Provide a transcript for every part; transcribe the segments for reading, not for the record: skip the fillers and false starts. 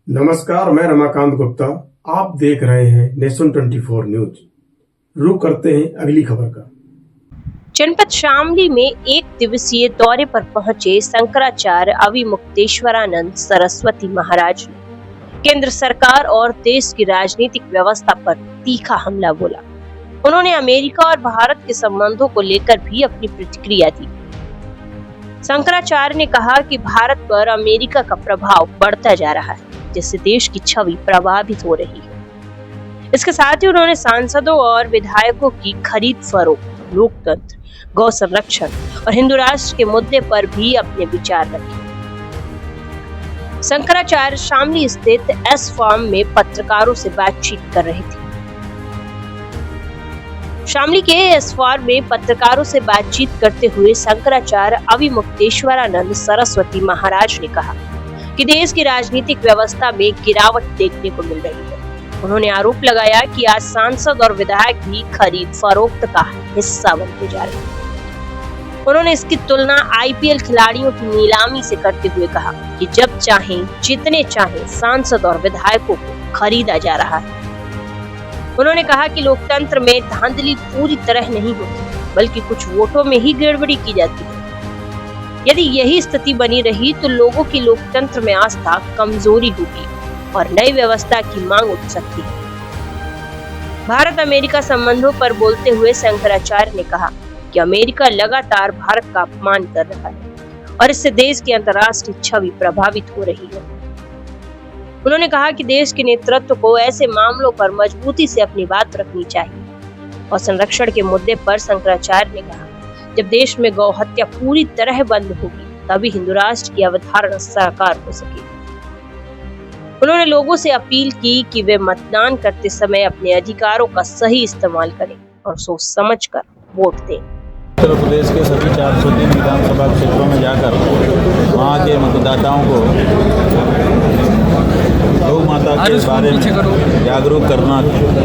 नमस्कार, मैं रमाकांत गुप्ता। आप देख रहे हैं नेशन 24 न्यूज। रुक करते हैं अगली खबर का। जनपद शामली में एक दिवसीय दौरे पर पहुंचे शंकराचार्य अविमुक्तेश्वरानंद सरस्वती महाराज ने केंद्र सरकार और देश की राजनीतिक व्यवस्था पर तीखा हमला बोला। उन्होंने अमेरिका और भारत के संबंधों को लेकर भी अपनी प्रतिक्रिया दी। शंकराचार्य ने कहा कि भारत पर अमेरिका का प्रभाव बढ़ता जा रहा है, जिससे देश की छवि प्रभावित हो रही है। इसके साथ ही उन्होंने सांसदों और विधायकों की खरीद फरोख्त, लोकतंत्र, गौ संरक्षण और हिंदू राष्ट्र के मुद्दे पर भी अपने विचार रखे। शंकराचार्य शामली स्थित एस फार्म में पत्रकारों से बातचीत कर रहे थे। शामली के एस फार्म में पत्रकारों से बातचीत करते हुए शंकराचार्य अविमुक्तेश्वरानंद सरस्वती महाराज ने कहा कि देश की राजनीतिक व्यवस्था में गिरावट देखने को मिल रही है। उन्होंने आरोप लगाया कि आज सांसद और विधायक भी खरीद फरोख्त का हिस्सा बनते जा रहे हैं। उन्होंने इसकी तुलना आईपीएल खिलाड़ियों की नीलामी से करते हुए कहा कि जब चाहें जितने चाहें सांसद और विधायकों को खरीदा जा रहा है। उन्होंने कहा कि लोकतंत्र में धांधली पूरी तरह नहीं होती, बल्कि कुछ वोटों में ही गड़बड़ी की जाती है। यदि यही स्थिति बनी रही तो लोगों की लोकतंत्र में आस्था कमजोरी होगी और नई व्यवस्था की मांग उठ सकती है। भारत अमेरिका संबंधों पर बोलते हुए शंकराचार्य ने कहा कि अमेरिका लगातार भारत का अपमान कर रहा है और इससे देश की अंतर्राष्ट्रीय छवि प्रभावित हो रही है। उन्होंने कहा कि देश के नेतृत्व को ऐसे मामलों पर मजबूती से अपनी बात रखनी चाहिए और संरक्षण के मुद्दे पर शंकराचार्य ने कहा, जब देश में गौ हत्या पूरी तरह बंद होगी तभी हिंदू राष्ट्र की अवधारणा साकार हो सकेगी। उन्होंने लोगों से अपील की कि वे मतदान करते समय अपने अधिकारों का सही इस्तेमाल करें और सोच समझकर वोट दें। उत्तर प्रदेश के सभी 403 विधानसभा क्षेत्रों में जाकर वहाँ के मतदाताओं को गौ माता के बारे में जागरूक करना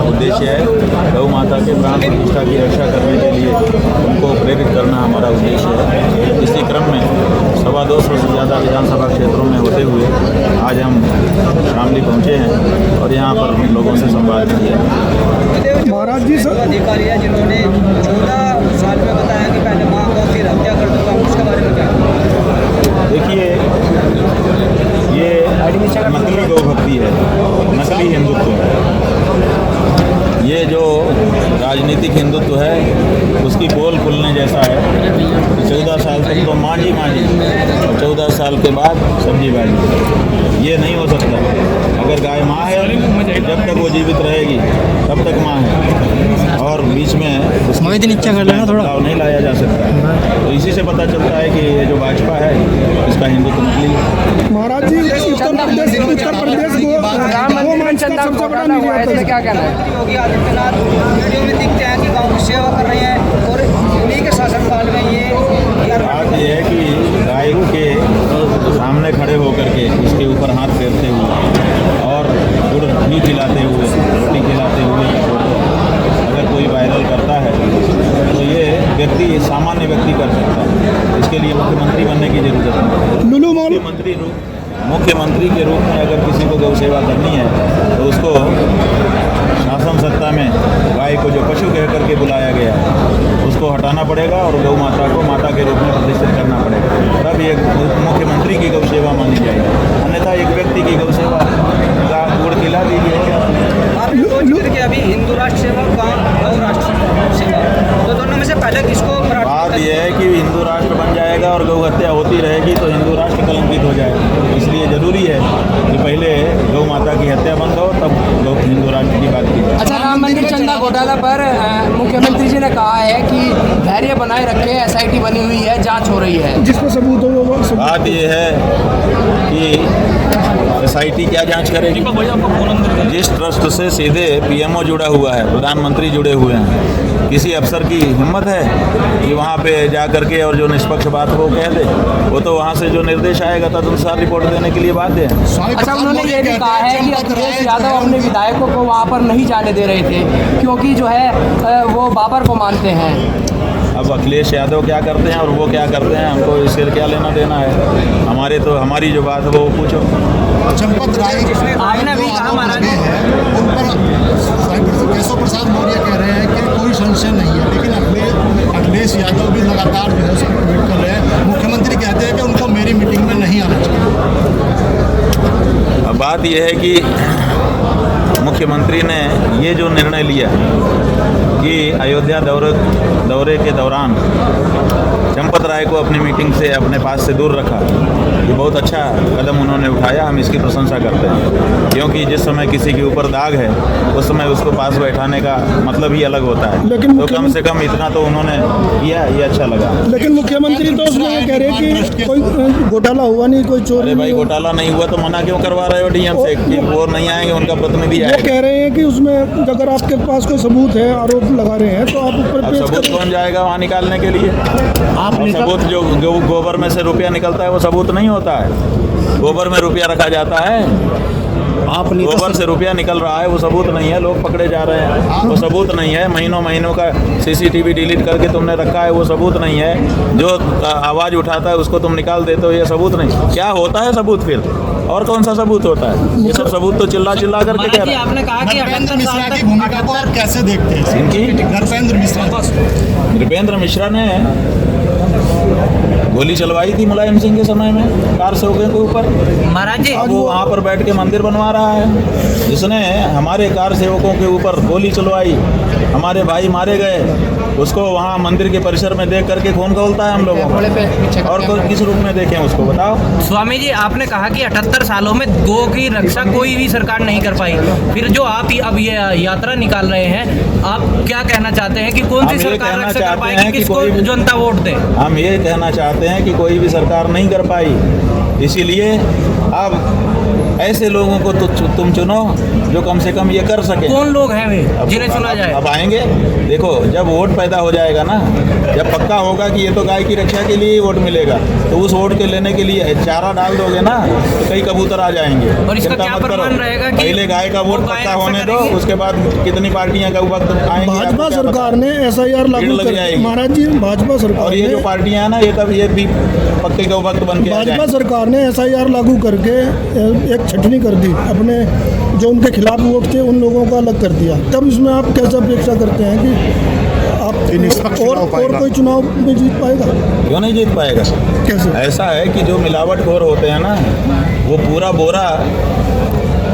उद्देश्य है। गौ माता के प्राण प्रतिष्ठा की रक्षा करने के लिए उनको प्रेरित करना हमारा उद्देश्य है। इसी क्रम में 250 से ज़्यादा विधानसभा क्षेत्रों में होते हुए आज हम शामली पहुँचे हैं और यहाँ पर लोगों से संवाद किया। महाराज जी अधिकारी है जिन्होंने 14 साल में बताया कि पहले माँ को फिर हत्या कर दूंगा, उसके बारे में क्या? देखिए, ये नकली गौ भक्ति है, नकली हिंदुत्व है। ये जो राजनीतिक हिंदुत्व है उसकी पोल खुलने जैसा है। 14 साल तक तो माँ जी और 14 साल के बाद सब्जी भाजी, ये नहीं हो सकता। अगर गाय माँ है, जब तक वो जीवित रहेगी तब तक माँ है और बीच में उसका बदलाव नहीं लाया जा सकता। तो इसी से पता चलता है कि ये जो भाजपा है इसका हिंदुत्व नकली है। महाराज जी, उत्तर प्रदेश क्या कहना है? योगी आदित्यनाथ वीडियो में दिखते हैं कि गाँव की सेवा कर रहे हैं और उन्हीं के शासनकाल में ये बात यह है कि गाय के सामने खड़े होकर के उसके ऊपर हाथ फेरते हुए और गुड़ घी खिलाते हुए, रोटी खिलाते हुए अगर कोई वायरल करता है तो ये व्यक्ति सामान्य व्यक्ति कर सकता है। इसके लिए मुख्यमंत्री बनने की जरूरत है। मुख्यमंत्री के रूप में अगर किसी को गौ सेवा करनी है तो उसको शासन सत्ता में गाय को जो पशु कह करके बुलाया गया है उसको हटाना पड़ेगा और गौ माता को माता के रूप में प्रतिष्ठित करना पड़ेगा, तब ये मुख्यमंत्री की गौ सेवा मानी जाएगी। अन्यथा एक व्यक्ति की गौ सेवा गुड़ खिला दीजिए। आप अभी हिंदू राष्ट्र सेवा गौ राष्ट्र सेवा, तो दोनों में से पहले किसको? बात यह है कि हिंदू राष्ट्र बन जाएगा और गौ हत्या होती रहेगी तो हिंदू राष्ट्र कलंकित हो जाएगा। इसलिए जरूरी है कि पहले गौ माता की हत्या बंद हो तब हिंदू राष्ट्र की बात की जाए। अच्छा, राम मंदिर चंदा घोटाला पर मुख्यमंत्री जी ने कहा है कि धैर्य बनाए रखे, एसआईटी बनी हुई है, जांच हो रही है, जिस पर सबूत हो वो। बात यह है कि एसआईटी क्या जांच करेगी? जिस ट्रस्ट से सीधे पीएमओ जुड़ा हुआ है, प्रधानमंत्री जुड़े हुए हैं, किसी अफसर की हिम्मत है कि वहाँ पे जा करके और जो निष्पक्ष बात वो कह दे? वो तो वहाँ से जो निर्देश आएगा तदनुसार रिपोर्ट देने के लिए बाध्य है। अच्छा, उन्होंने ये भी कहा है कि अखिलेश यादव अपने विधायकों को वहाँ पर नहीं जाने दे रहे थे क्योंकि जो है वो बाबर को मानते हैं। अब अखिलेश यादव क्या करते हैं और वो क्या करते हैं, हमको इससे क्या लेना देना है। हमारी जो बात है वो पूछो। चंपत राय आपने अभी कहा महाराज उन पर केशव प्रसाद मौर्य कह रहे हैं कि कोई संशय नहीं है, लेकिन अखिलेश यादव भी लगातार जो है उस पर ट्वीट कर रहे हैं। मुख्यमंत्री कहते हैं कि उनको मेरी मीटिंग में नहीं आना चाहिए। अब बात यह है कि मुख्यमंत्री ने ये जो निर्णय लिया कि अयोध्या दौरे के दौरान चंपत राय को अपनी मीटिंग से अपने पास से दूर रखा, ये बहुत अच्छा कदम उन्होंने उठाया। हम इसकी प्रशंसा करते हैं, क्योंकि जिस समय किसी के ऊपर दाग है उस समय उसको पास बैठाने का मतलब ही अलग होता है। लेकिन तो कम से कम इतना तो उन्होंने किया, ये अच्छा लगा। लेकिन मुख्यमंत्री तो उसमें ये कह रहे हैं कि कोई घोटाला हुआ नहीं, कोई चोरी अरे भाई, नहीं। घोटाला नहीं हुआ तो मना क्यों करवा रहे हो डीएम से कि वो नहीं आएंगे, उनका प्रतिनिधि वो आएगा। कह रहे हैं कि उसमें अगर आपके पास कोई सबूत है, आरोप लगा रहे हैं, तो आप ऊपर अब पेश सबूत करें। कौन जाएगा वहाँ निकालने के लिए? और सबूत जो गोबर में से रुपया निकलता है वो सबूत नहीं होता है। गोबर में रुपया रखा जाता है, गोबर से रुपया निकल रहा है, वो सबूत नहीं है। लोग पकड़े जा रहे हैं, वो सबूत नहीं है। महीनों का सीसीटीवी डिलीट करके तुमने रखा है, वो सबूत नहीं है। जो आवाज़ उठाता है उसको तुम निकाल देते हो, ये सबूत नहीं। क्या होता है सबूत फिर? और कौन सा सबूत होता है? ये सब सबूत तो चिल्ला करके कह रहे हैं। आपने कहा कि नृपेंद्र मिश्रा की भूमिका को आप कैसे देखते हैं? इनकी नृपेंद्र मिश्रा ने गोली चलवाई थी मुलायम सिंह के समय में कार सेवकों के ऊपर। महाराज जी अब वो वहाँ पर बैठ के मंदिर बनवा रहा है। जिसने हमारे कार सेवकों के ऊपर गोली चलवाई, हमारे भाई मारे गए, उसको वहाँ मंदिर के परिसर में देख करके खून खौलता है हम लोगों को। और कोई किस रूप में देखें उसको, बताओ। स्वामी जी, आपने कहा कि 78 सालों में गौ की रक्षा कोई भी सरकार नहीं कर पाई, फिर जो आप अब ये यात्रा निकाल रहे हैं, आप क्या कहना चाहते हैं कि कौन सी सरकार रक्षा कर पाएगी, किसको जनता वोट दे? हम ये कहना चाहते हैं कि कोई भी सरकार नहीं कर पाई, इसीलिए अब ऐसे लोगों को तो तुम चुनो जो कम से कम ये कर सके। कौन लोग हैं वे जिन्हें चुना जाए? अब आएंगे, देखो जब वोट पैदा हो जाएगा ना, जब पक्का होगा कि ये तो गाय की रक्षा के लिए ही वोट मिलेगा, तो उस वोट के लेने के लिए चारा डाल दोगे ना, तो कई कबूतर आ जाएंगे। और इसका चिंता क्या मत करो, प्रमाण रहेगा कि पहले गाय का वोट वो गाय पक्का रक्षा होने दो, करेगी? उसके बाद कितनी पार्टियां का वक्त आएंगे। भाजपा सरकार ने SIR लागू लग कर, जाएगी। महाराज जी, भाजपा सरकार और ये जो ने पार्टियां हैं ना, ये तब ये भी पक्के का वक्त बन के आ भाजपा जाएंगे। सरकार ने SIR लागू करके एक छटनी कर दी, अपने जो उनके खिलाफ वोट थे उन लोगों को अलग कर दिया। तब इसमें आप कैसे अपेक्षा करते हैं कि आप और कोई चुनाव में जीत पाएगा? क्यों नहीं जीत पाएगा? कैसे? ऐसा है कि जो मिलावटखोर होते हैं ना, वो पूरा बोरा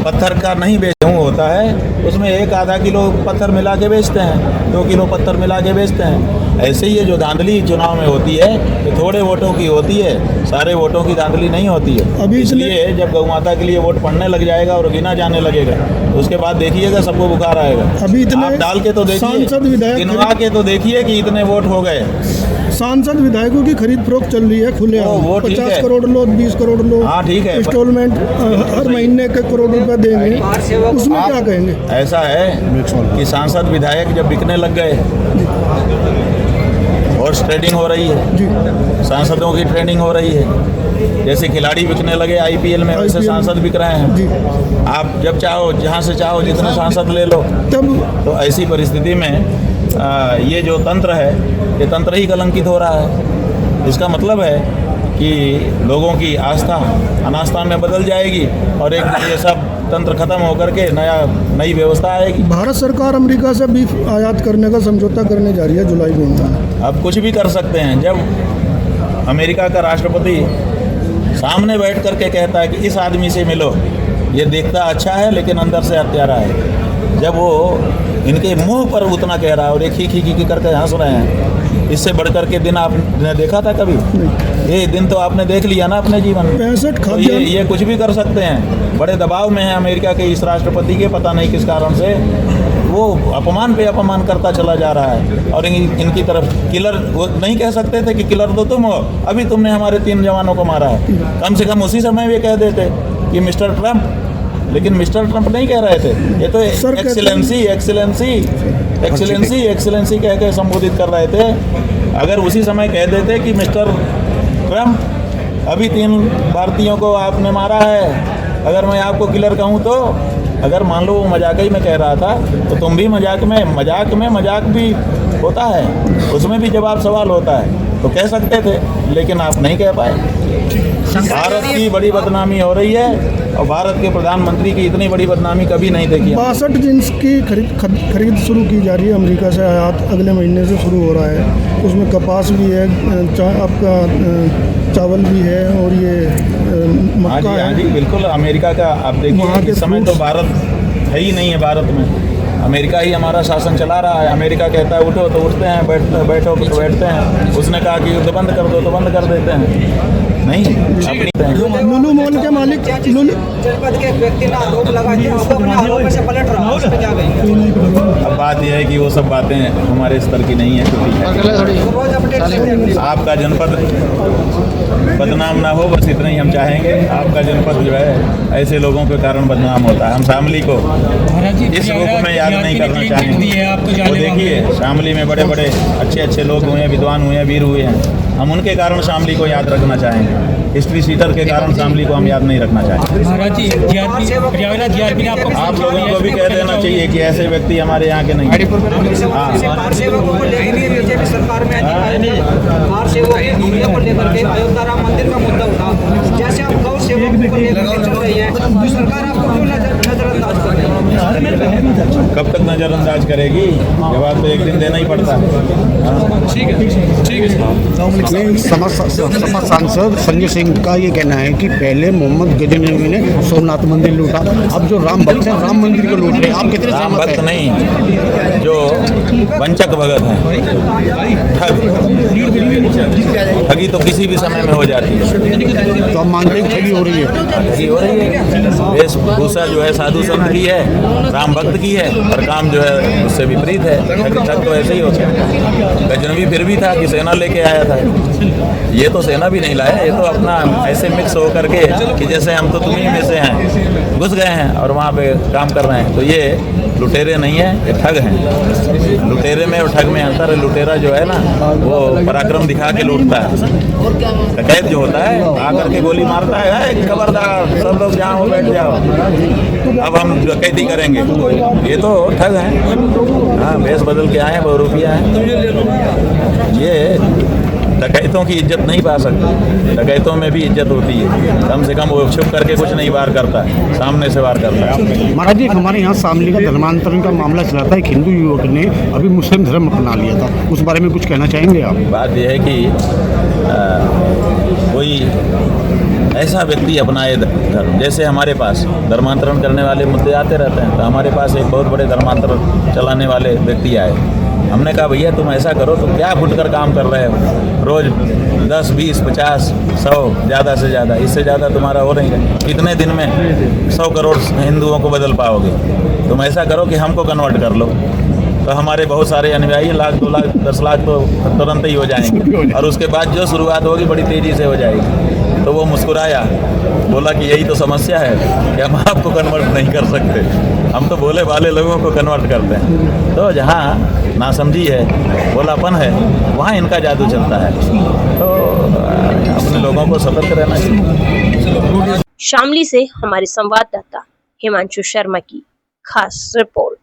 पत्थर का नहीं बेचूं होता है, उसमें 1-आधा किलो पत्थर मिला के बेचते हैं, 2 किलो पत्थर मिला के बेचते हैं। ऐसे ही ये जो धांधली चुनाव में होती है, ये थोड़े वोटों की होती है, सारे वोटों की धांधली नहीं होती है। अभी इसलिए जब गौ माता के लिए वोट पड़ने लग जाएगा और गिना जाने लगेगा, तो उसके बाद देखिएगा सबको बुखार आएगा। अभी इतने आप डाल के तो देखिए, सांसद विधायक गिनवा के तो देखिए कि इतने वोट हो गए। सांसद विधायकों की खरीद फरोख्त चल रही है खुले, वो ठीक 50 है। करोड़ लो, 20 करोड़ लो, हाँ, ठीक है। इंस्टॉलमेंट हर महीने के करोड़ रुपए देंगे, उसमें क्या कहेंगे? ऐसा है कि सांसद विधायक जब बिकने लग गए, हॉर्स ट्रेडिंग हो रही है, जी, सांसदों की ट्रेडिंग हो रही है। जैसे खिलाड़ी बिकने लगे IPL में, वैसे IPL सांसद बिक रहे हैं। जी। आप जब चाहो, जहाँ से चाहो, जितने सांसद ले लो। तब तो ऐसी परिस्थिति में ये जो तंत्र है, ये तंत्र ही कलंकित हो रहा है। इसका मतलब है कि लोगों की आस्था अनास्था में बदल जाएगी और एक ये सब तंत्र खत्म होकर के नई व्यवस्था आएगी। भारत सरकार अमेरिका से बीफ आयात करने का समझौता करने जा रही है जुलाई में। अब कुछ भी कर सकते हैं। जब अमेरिका का राष्ट्रपति सामने बैठ करके कहता है कि इस आदमी से मिलो, ये देखता अच्छा है लेकिन अंदर से हत्यारा है, जब वो इनके मुंह पर उतना कह रहा है और एक ही करके हंस रहे हैं, इससे बढ़कर के दिन आपने देखा था कभी? ये दिन तो आपने देख लिया ना अपने जीवन में। 65 तो खाद्यान्न ये कुछ भी कर सकते हैं। बड़े दबाव में है अमेरिका के इस राष्ट्रपति के, पता नहीं किस कारण से वो अपमान पे अपमान करता चला जा रहा है। और इनकी तरफ किलर, वो नहीं कह सकते थे कि किलर तो तुम हो, अभी तुमने हमारे 3 जवानों को मारा है। कम से कम उसी समय वे कह देते कि मिस्टर ट्रंप, लेकिन मिस्टर ट्रंप नहीं कह रहे थे, ये तो एक्सीलेंसी कह के संबोधित कर रहे थे। अगर उसी समय कह देते कि मिस्टर ट्रंप, अभी 3 भारतीयों को आपने मारा है, अगर मैं आपको किलर कहूँ तो अगर मान लो वो मजाक ही में कह रहा था तो तुम भी मजाक भी होता है, उसमें भी जवाब सवाल होता है, तो कह सकते थे, लेकिन आप नहीं कह पाए। भारत की बड़ी बदनामी हो रही है और भारत के प्रधानमंत्री की इतनी बड़ी बदनामी कभी नहीं देखी। 62 जिन्स की खरीद शुरू की जा रही है, अमेरिका से आयात अगले महीने से शुरू हो रहा है। उसमें कपास भी है, आपका चावल भी है और ये मक्का है। हाँ जी बिल्कुल। अमेरिका का आप देखिए इस समय तो भारत है ही नहीं है। भारत में अमेरिका ही हमारा शासन चला रहा है। अमेरिका कहता है उठो तो उठते हैं, बैठो तो बैठते हैं। उसने कहा कि युद्ध बंद कर दो तो बंद कर देते हैं। नहीं, लुलु मॉल के मालिक जनपद के एक व्यक्ति ने आरोप लगा कि वो अपने आरोप से पलट रहा है, उस पे क्या कहेंगे? अब बात यह है कि वो सब बातें हमारे स्तर की नहीं है, रोज अपडेट आपका जनपद बदनाम ना हो, बस इतना ही हम चाहेंगे। आपका जनपद जो है ऐसे लोगों के कारण बदनाम होता है। हम शामली को इस रूप में याद नहीं करना चाहेंगे। वो देखिए शामली में बड़े बड़े अच्छे लोग हुए हैं, विद्वान हुए हैं, वीर हुए हैं। हम उनके कारण शामली को याद रखना चाहेंगे। हिस्ट्री सीटर के कारण शामली को हम याद नहीं रखना चाहेंगे। आप लोगों को भी कह देना चाहिए कि ऐसे व्यक्ति हमारे यहाँ के नहीं। कार सेवकों को लेकर के बीजेपी सरकार में कार सेवकों की भूमिका को लेकर के अयोध्या राम मंदिर का मुद्दा उठा। जैसे आप गौ सेवकों को लेकर के चल रही है, तो सरकार आपको क्यों नजरअंदाज कर रही है? कब तक नजरअंदाज करेगी? जवाब तो एक दिन देना ही पड़ता है। ठीक है। सपा सांसद संजय सिंह का ये कहना है कि पहले मोहम्मद गजनवी ने सोमनाथ मंदिर लूटा, अब जो राम भक्त हैं राम मंदिर को लूट रहे हैं। आप कितने राम सहमत भक्त हैं? नहीं, जो वंचक भगत है, ठगी तो किसी भी समय में हो जाती है। तो आप मानते हैं ठगी हो रही है? ठगी हो रही है। वेशभूषा जो है साधु संत की है, राम भक्त की है, और काम जो है उससे विपरीत है। ठग तो ऐसे ही होता है। गजनवी फिर भी था कि सेना लेके आया था। ये तो सेना भी नहीं लाया, ये तो अपना ऐसे मिक्स हो करके कि जैसे हम तो तुम्ही में से हैं, घुस गए हैं और वहाँ पे काम कर रहे हैं। तो ये लुटेरे नहीं है, ये ठग हैं। लुटेरे में और ठग में अंतर है। लुटेरा जो है ना वो पराक्रम दिखा के लूटता है। डकैत जो होता है आकर के गोली मारता है, खबरदार सब लोग जहाँ हो बैठ जाओ, अब हम डकैती करेंगे। ये तो ठग हैं। हाँ, भेष बदल के आए हैं, बहुरूपिया हैं। ये डकैतों की इज्जत नहीं पा सकते। डकैतों में भी इज्जत होती है। कम से कम वो छुप करके कुछ नहीं वार करता है, सामने से वार करता है। महाराज जी, हमारे यहाँ शामली का धर्मांतरण का मामला चला था। एक हिंदू युवक ने अभी मुस्लिम धर्म अपना लिया था, उस बारे में कुछ कहना चाहेंगे आप? बात यह है कि कोई ऐसा व्यक्ति अपनाए धर्म, जैसे हमारे पास धर्मांतरण करने वाले मुद्दे आते रहते हैं, तो हमारे पास एक बहुत बड़े धर्मांतरण चलाने वाले व्यक्ति आए। हमने कहा भैया तुम ऐसा करो, तुम क्या फुटकर काम कर रहे हो, रोज 10, 20, 50, 100 ज़्यादा से ज़्यादा, इससे ज़्यादा तुम्हारा हो नहीं है। कितने दिन में 100 करोड़ हिंदुओं को बदल पाओगे? तुम ऐसा करो कि हमको कन्वर्ट कर लो, तो हमारे बहुत सारे अनुयायी 1 लाख, 2 लाख, 10 लाख तो तुरंत ही हो जाएंगे, और उसके बाद जो शुरुआत होगी बड़ी तेज़ी से हो जाएगी। तो वो मुस्कुराया, बोला कि यही तो समस्या है कि हम आपको कन्वर्ट नहीं कर सकते, हम तो भोले भाले लोगों को कन्वर्ट करते हैं। तो जहाँ नासमझी है, भोलापन है, वहाँ इनका जादू चलता है। तो अपने लोगों को सतर्क रहना चाहिए। शामली से हमारे संवाददाता हिमांशु शर्मा की खास रिपोर्ट।